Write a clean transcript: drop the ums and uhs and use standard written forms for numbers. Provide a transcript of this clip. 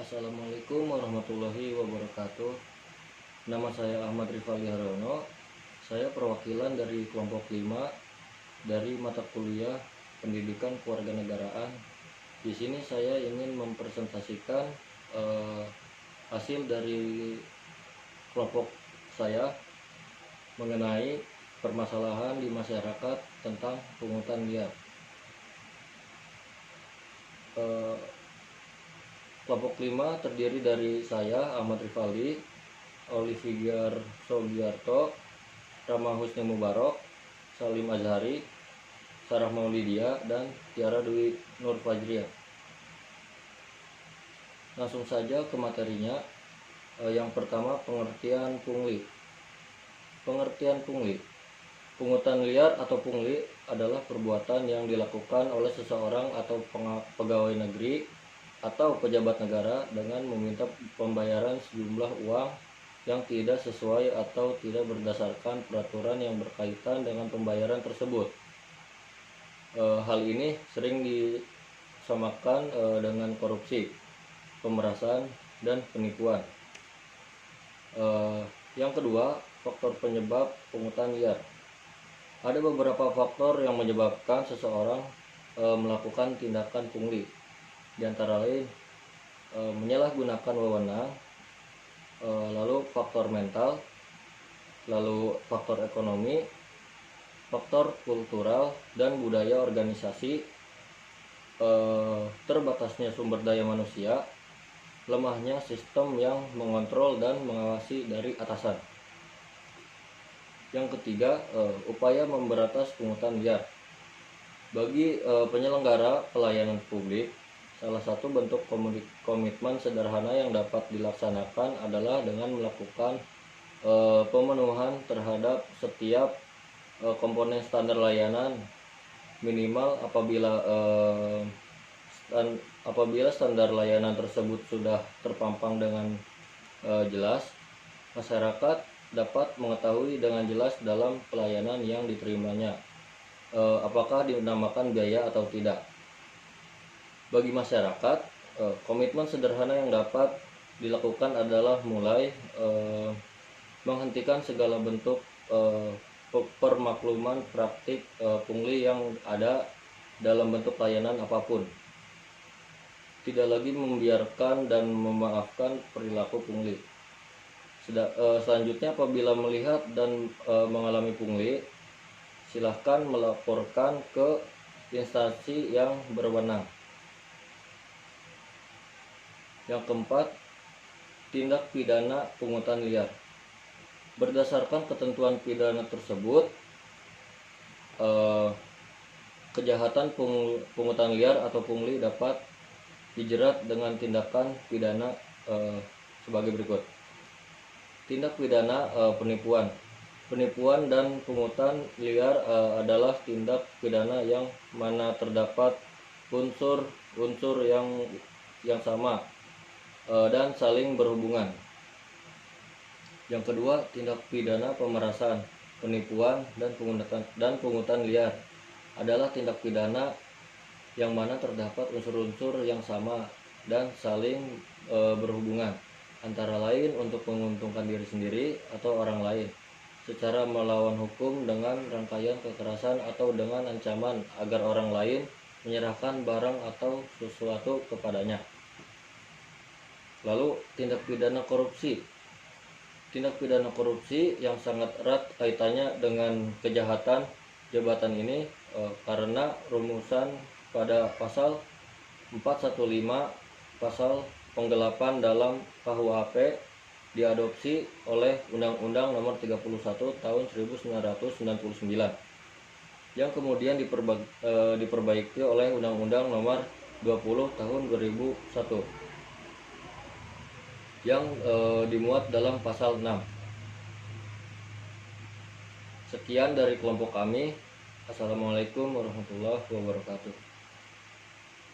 Assalamualaikum warahmatullahi wabarakatuh. Nama saya Ahmad Rifali Haryono. Saya perwakilan dari kelompok 5 dari mata kuliah Pendidikan Kewarganegaraan. Di sini saya ingin mempresentasikan hasil dari kelompok saya mengenai permasalahan di masyarakat tentang pungutan liar. Kelompok 5 terdiri dari saya, Ahmad Rifali, Olivier Sogiarto, Rama Husni Mubarok, Salim Azhari, Sarah Maulidia, dan Tiara Dwi Nur Fajriah. Langsung saja ke materinya. Yang pertama, pengertian pungli. Pengertian pungli. Pungutan liar atau pungli adalah perbuatan yang dilakukan oleh seseorang atau pegawai negeri atau pejabat negara dengan meminta pembayaran sejumlah uang yang tidak sesuai atau tidak berdasarkan peraturan yang berkaitan dengan pembayaran tersebut. Hal ini sering disamakan dengan korupsi, pemerasan, dan penipuan. Yang kedua, faktor penyebab pungutan liar. Ada beberapa faktor yang menyebabkan seseorang melakukan tindakan pungli, di antara lain menyalahgunakan wewenang, lalu faktor mental, lalu faktor ekonomi, faktor kultural dan budaya organisasi, terbatasnya sumber daya manusia, lemahnya sistem yang mengontrol dan mengawasi dari atasan. Yang ketiga, upaya memberantas pungutan liar. Bagi penyelenggara pelayanan publik, salah satu bentuk komitmen sederhana yang dapat dilaksanakan adalah dengan melakukan pemenuhan terhadap setiap komponen standar layanan minimal apabila standar layanan tersebut sudah terpampang dengan jelas, masyarakat dapat mengetahui dengan jelas dalam pelayanan yang diterimanya apakah dinamakan biaya atau tidak. Bagi masyarakat, komitmen sederhana yang dapat dilakukan adalah mulai menghentikan segala bentuk permakluman praktik pungli yang ada dalam bentuk layanan apapun. Tidak lagi membiarkan dan memaafkan perilaku pungli. Selanjutnya, apabila melihat dan mengalami pungli, silahkan melaporkan ke instansi yang berwenang. Yang keempat, tindak pidana pungutan liar. Berdasarkan ketentuan pidana tersebut, kejahatan pungutan liar atau pungli dapat dijerat dengan tindakan pidana sebagai berikut. Tindak pidana penipuan. Penipuan dan pungutan liar adalah tindak pidana yang mana terdapat unsur yang sama dan saling berhubungan. Yang kedua, tindak pidana pemerasan, penipuan, dan pungutan liar adalah tindak pidana yang mana terdapat unsur-unsur yang sama dan saling berhubungan, antara lain untuk menguntungkan diri sendiri atau orang lain, secara melawan hukum dengan rangkaian kekerasan atau dengan ancaman agar orang lain menyerahkan barang atau sesuatu kepadanya. Lalu, tindak pidana korupsi. Tindak pidana korupsi yang sangat erat kaitannya dengan kejahatan jabatan ini karena rumusan pada pasal 415 pasal penggelapan dalam KUHP diadopsi oleh Undang-Undang Nomor 31 Tahun 1999 yang kemudian diperbaiki oleh Undang-Undang Nomor 20 Tahun 2001 yang dimuat dalam pasal 6. Sekian dari kelompok kami. Assalamualaikum warahmatullahi wabarakatuh.